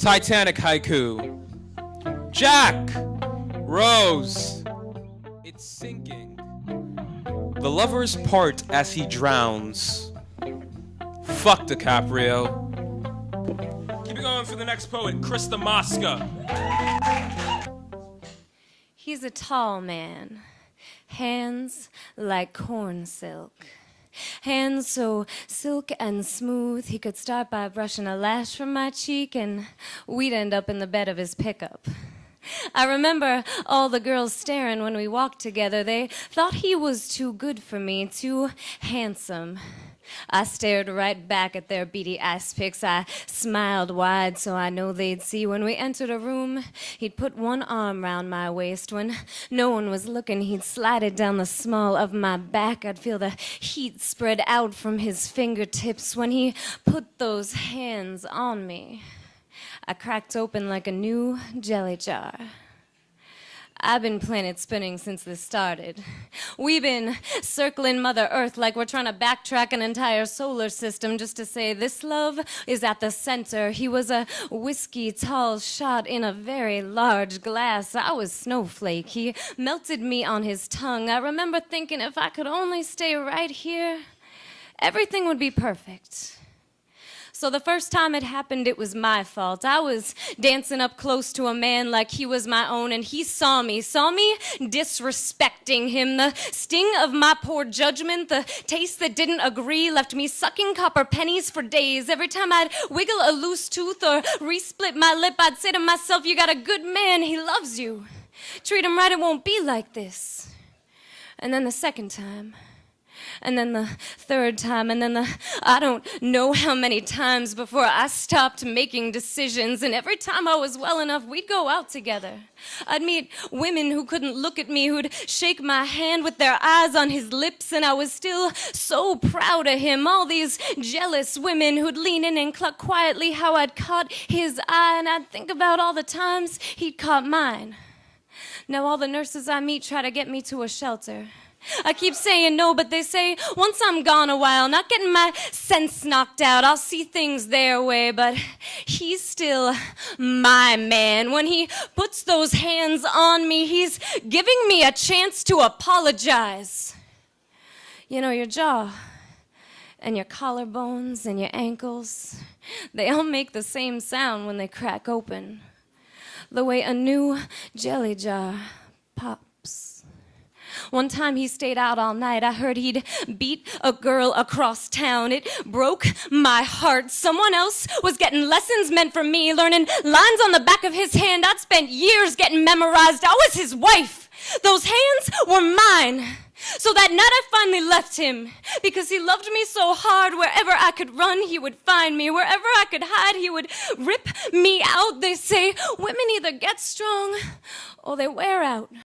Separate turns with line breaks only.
Titanic haiku. Jack, Rose, it's sinking. The lovers part as he drowns. Fuck DiCaprio. Keep it going for the next poet, Krista Mosca.
He's a tall man, hands like corn silk. Hands so silk and smooth, he could start by brushing a lash from my cheek and we'd end up in the bed of his pickup. I remember all the girls staring when we walked together. They thought he was too good for me, too handsome. I stared right back at their beady ass pics. I smiled wide so I know they'd see. When we entered a room, he'd put one arm round my waist. When no one was looking, he'd slide it down the small of my back. I'd feel the heat spread out from his fingertips. When he put those hands on me, I cracked open like a new jelly jar. I've been planet spinning since this started. We've been circling Mother Earth like we're trying to backtrack an entire solar system just to say this love is at the center. He was a whiskey tall shot in a very large glass. I was Snowflake. He melted me on his tongue. I remember thinking if I could only stay right here, everything would be perfect. So the first time it happened, it was my fault. I was dancing up close to a man like he was my own, and he saw me disrespecting him. The sting of my poor judgment, the taste that didn't agree, left me sucking copper pennies for days. Every time I'd wiggle a loose tooth or resplit my lip, I'd say to myself, you got a good man, he loves you. Treat him right, it won't be like this. And then the second time, and then the third time, and then I don't know how many times before I stopped making decisions. And every time I was well enough, we'd go out together. I'd meet women who couldn't look at me, who'd shake my hand with their eyes on his lips, and I was still so proud of him. All these jealous women who'd lean in and cluck quietly how I'd caught his eye, and I'd think about all the times he'd caught mine. Now all the nurses I meet try to get me to a shelter. I keep saying no, but they say once I'm gone a while, not getting my sense knocked out, I'll see things their way. But he's still my man. When he puts those hands on me, he's giving me a chance to apologize. You know, your jaw and your collarbones and your ankles, they all make the same sound when they crack open. The way a new jelly jar pops. One time he stayed out all night. I heard he'd beat a girl across town. It broke my heart. Someone else was getting lessons meant for me, learning lines on the back of his hand I'd spent years getting memorized. I was his wife. Those hands were mine. So that night I finally left him because he loved me so hard. Wherever I could run, he would find me. Wherever I could hide, he would rip me out. They say women either get strong or they wear out.